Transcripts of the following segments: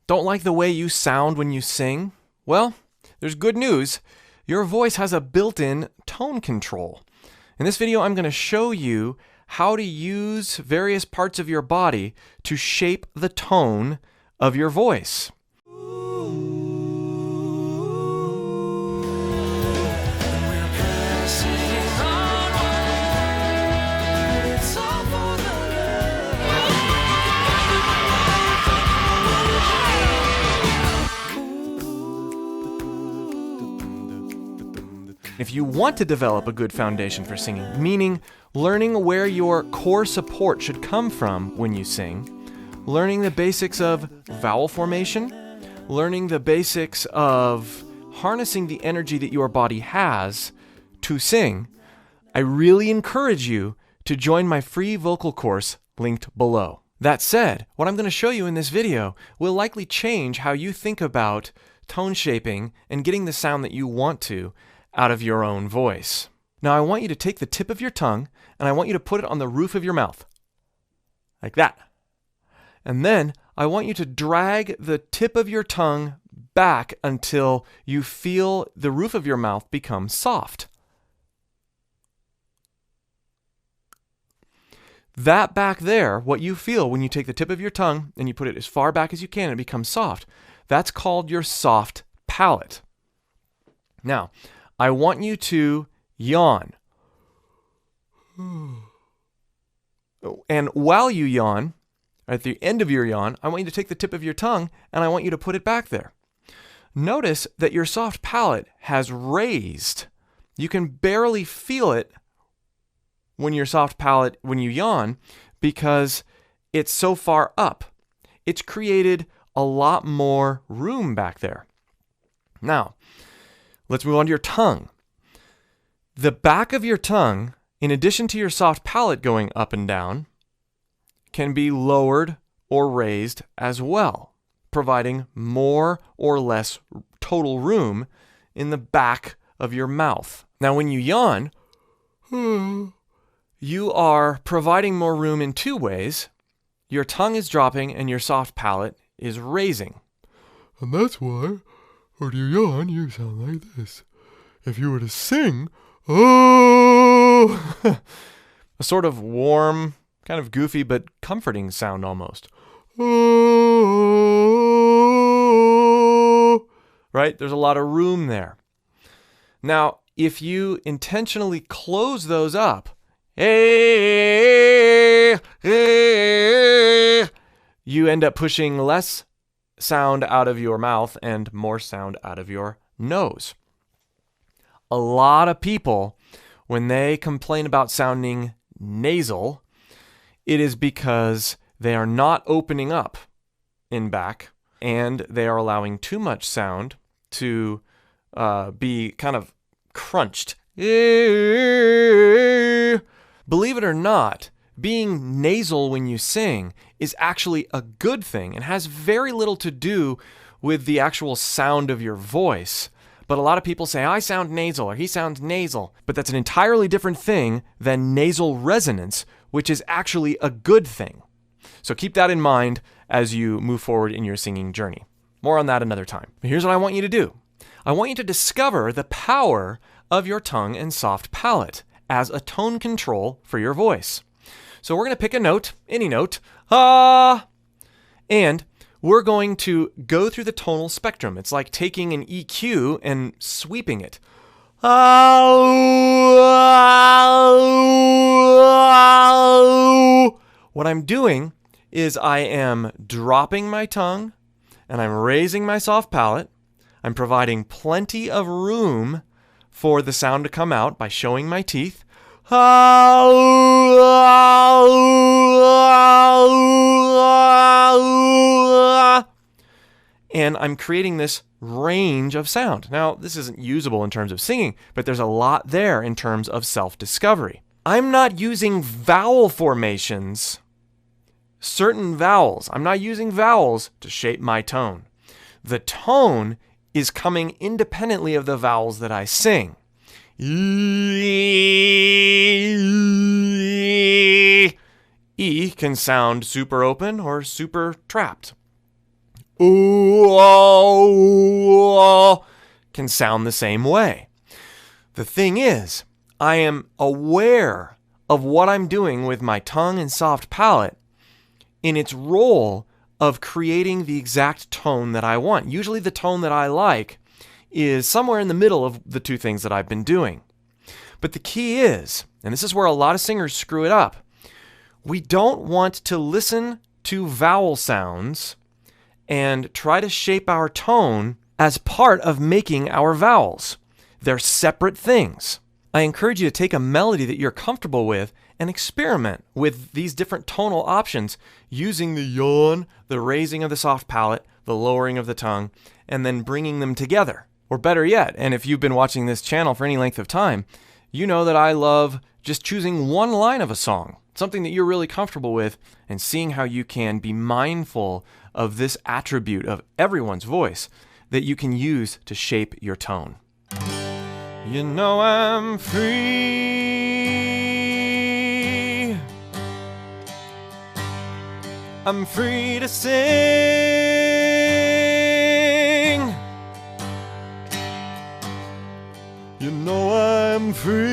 Don't like the way you sound when you sing? Well, there's good news. Your voice has a built-in tone control. In this video, I'm going to show you how to use various parts of your body to shape the tone of your voice. If you want to develop a good foundation for singing, meaning learning where your core support should come from when you sing, learning the basics of vowel formation, learning the basics of harnessing the energy that your body has to sing, I really encourage you to join my free vocal course linked below. That said, what I'm going to show you in this video will likely change how you think about tone shaping and getting the sound that you want to out of your own voice. Now I want you to take the tip of your tongue and I want you to put it on the roof of your mouth. Like that. And then I want you to drag the tip of your tongue back until you feel the roof of your mouth become soft. That back there, what you feel when you take the tip of your tongue and you put it as far back as you can and it becomes soft, that's called your soft palate. Now, I want you to yawn. And while you yawn, at the end of your yawn, I want you to take the tip of your tongue and I want you to put it back there. Notice that your soft palate has raised. You can barely feel it when your soft palate, when you yawn, because it's so far up. It's created a lot more room back there. Now, let's move on to your tongue. The back of your tongue, in addition to your soft palate going up and down, can be lowered or raised as well, providing more or less total room in the back of your mouth. Now, when you yawn, you are providing more room in two ways. Your tongue is dropping and your soft palate is raising. And that's why, when you yawn, you sound like this. If you were to sing, oh, a sort of warm, kind of goofy, but comforting sound almost. oh, Right? There's a lot of room there. Now, if you intentionally close those up, you end up pushing less sound out of your mouth and more sound out of your nose. A lot of people, when they complain about sounding nasal, it is because they are not opening up in back and they are allowing too much sound to be kind of crunched. Believe it or not, being nasal when you sing is actually a good thing and has very little to do with the actual sound of your voice. But a lot of people say, I sound nasal, or he sounds nasal. But that's an entirely different thing than nasal resonance, which is actually a good thing. So keep that in mind as you move forward in your singing journey. More on that another time. But here's what I want you to do. I want you to discover the power of your tongue and soft palate as a tone control for your voice. So we're going to pick a note, any note, and we're going to go through the tonal spectrum. It's like taking an EQ and sweeping it. What I'm doing is I am dropping my tongue and I'm raising my soft palate. I'm providing plenty of room for the sound to come out by showing my teeth. And I'm creating this range of sound. Now, this isn't usable in terms of singing, but there's a lot there in terms of self-discovery. I'm not using vowel formations, certain vowels. I'm not using vowels to shape my tone. The tone is coming independently of the vowels that I sing. E can sound super open or super trapped. ooh, oh, ooh, oh, can sound the same way. The thing is, I am aware of what I'm doing with my tongue and soft palate in its role of creating the exact tone that I want. Usually the tone that I like is somewhere in the middle of the two things that I've been doing. But the key is, and this is where a lot of singers screw it up, we don't want to listen to vowel sounds and try to shape our tone as part of making our vowels. They're separate things. I encourage you to take a melody that you're comfortable with and experiment with these different tonal options using the yawn, the raising of the soft palate, the lowering of the tongue, and then bringing them together. Or better yet, and if you've been watching this channel for any length of time, you know that I love just choosing one line of a song, something that you're really comfortable with, and seeing how you can be mindful of this attribute of everyone's voice that you can use to shape your tone. You know I'm free. I'm free to sing. You know I'm free.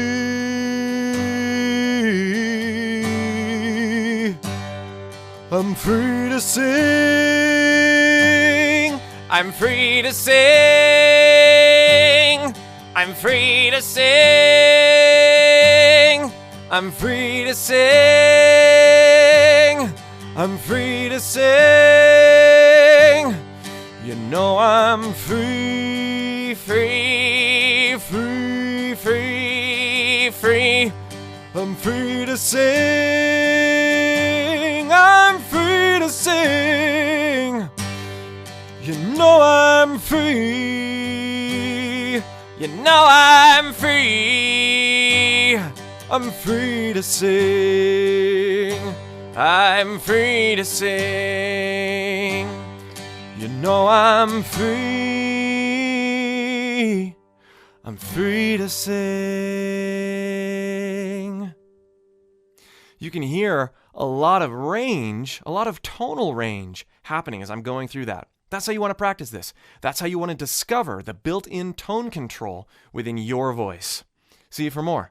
I'm free to sing. I'm free to sing. I'm free to sing. I'm free to sing. I'm free to sing. You know I'm free, free, free, free, free. I'm free to sing. I'm free to sing. You know I'm free. You know I'm free. I'm free to sing. I'm free to sing. You know I'm free. I'm free to sing. You can hear a lot of range, a lot of tonal range happening as I'm going through that. That's how you want to practice this. That's how you want to discover the built-in tone control within your voice. See you for more.